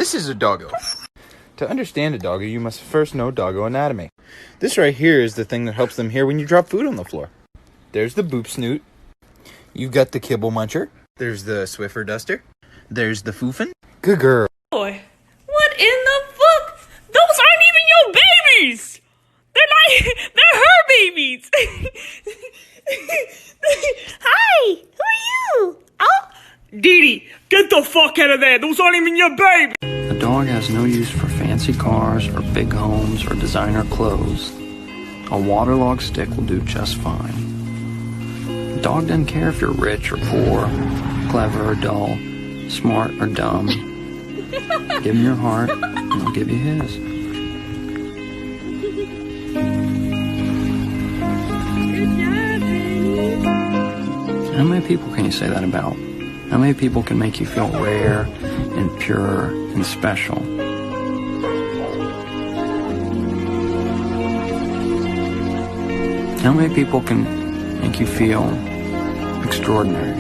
This is a doggo. To understand a doggo, you must first know doggo anatomy. This right here is the thing that helps them hear when you drop food on the floor. There's the boop snoot. You've got the kibble muncher. There's the Swiffer duster. There's the foofin. Good girl. Boy, what in the fuck? Those aren't even your babies! They're her babies! Hi, who are you? Oh, Dee, get the fuck out of there. Those aren't even your babies. A dog has no use for fancy cars or big homes or designer clothes. A waterlogged stick will do just fine. A dog doesn't care if you're rich or poor, clever or dull, smart or dumb. Give him your heart, and he'll give you his. How many people can you say that about? How many people can make you feel rare and pure and special? How many people can make you feel extraordinary?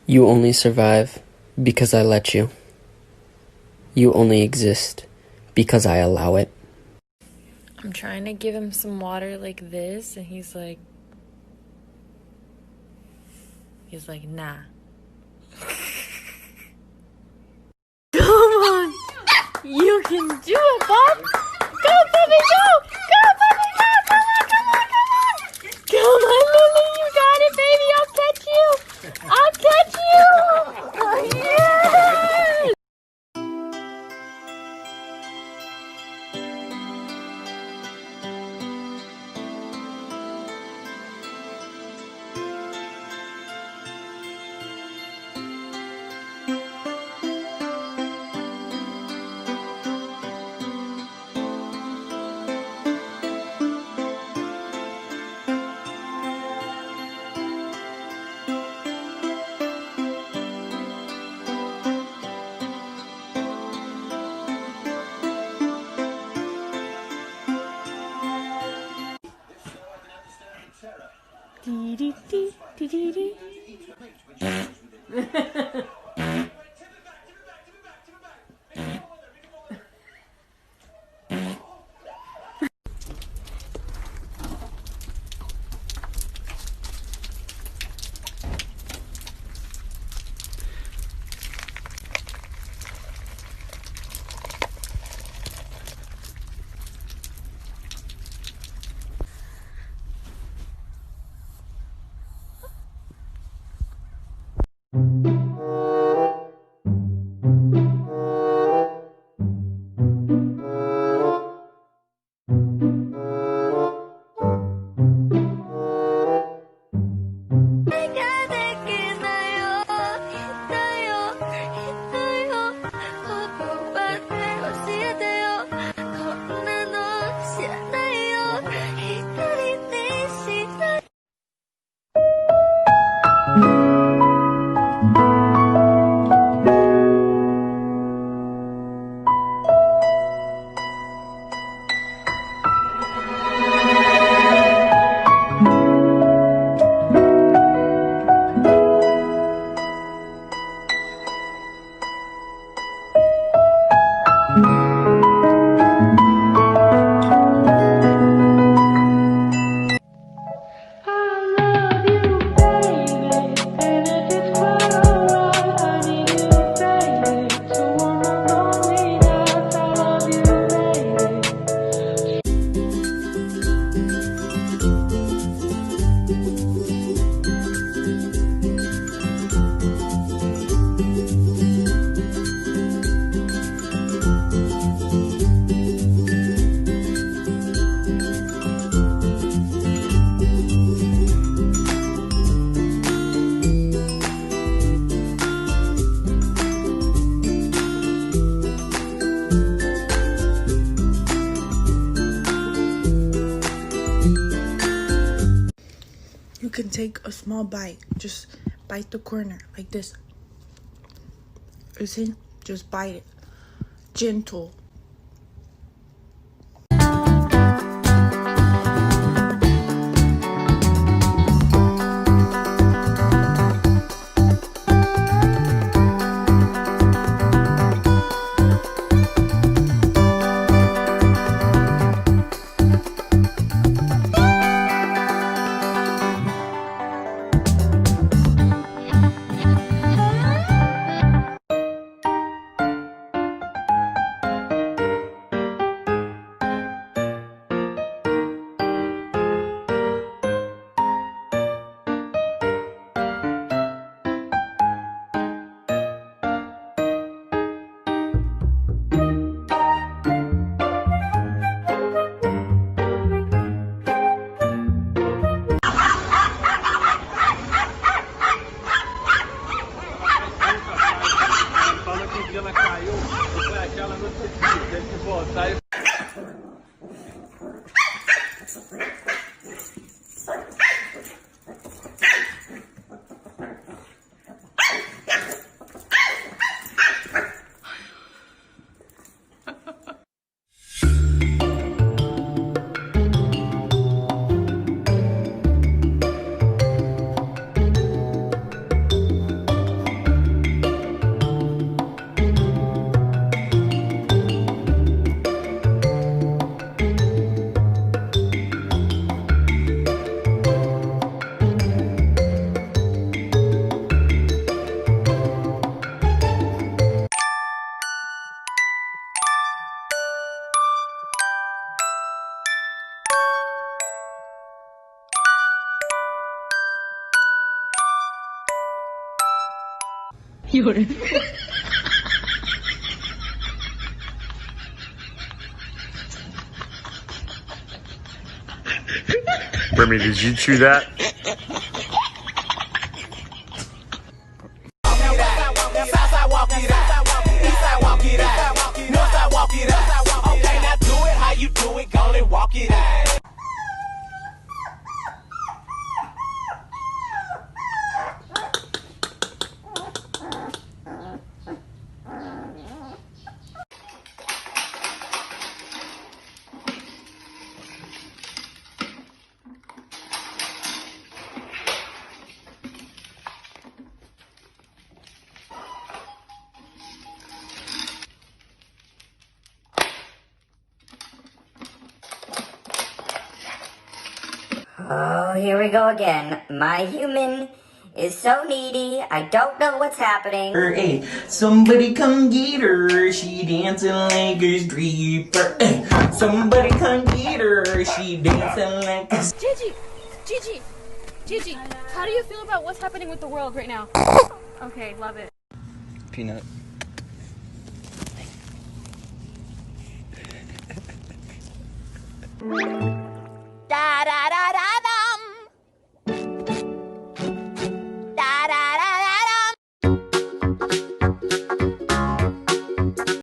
You only survive because I let you. You only exist because I allow it. I'm trying to give him some water like this, and he's like, nah. Come on! You can do it, Bob! Go, puppy, go! Go, puppy, go! Come on, come on, come on! Come on, Lily, you got it, baby! I'll catch you! I'll catch you! Oh, yeah! You can take a small bite. Just bite the corner like this. You see? Just bite it. Gentle. Remy, did you chew that? Oh, here we go again. My human is so needy. I don't know what's happening. Hey, somebody come get her. She dancing like a stripper. Hey, somebody come get her. She dancing like a... Gigi, how do you feel about what's happening with the world right now? Okay, love it. Peanut.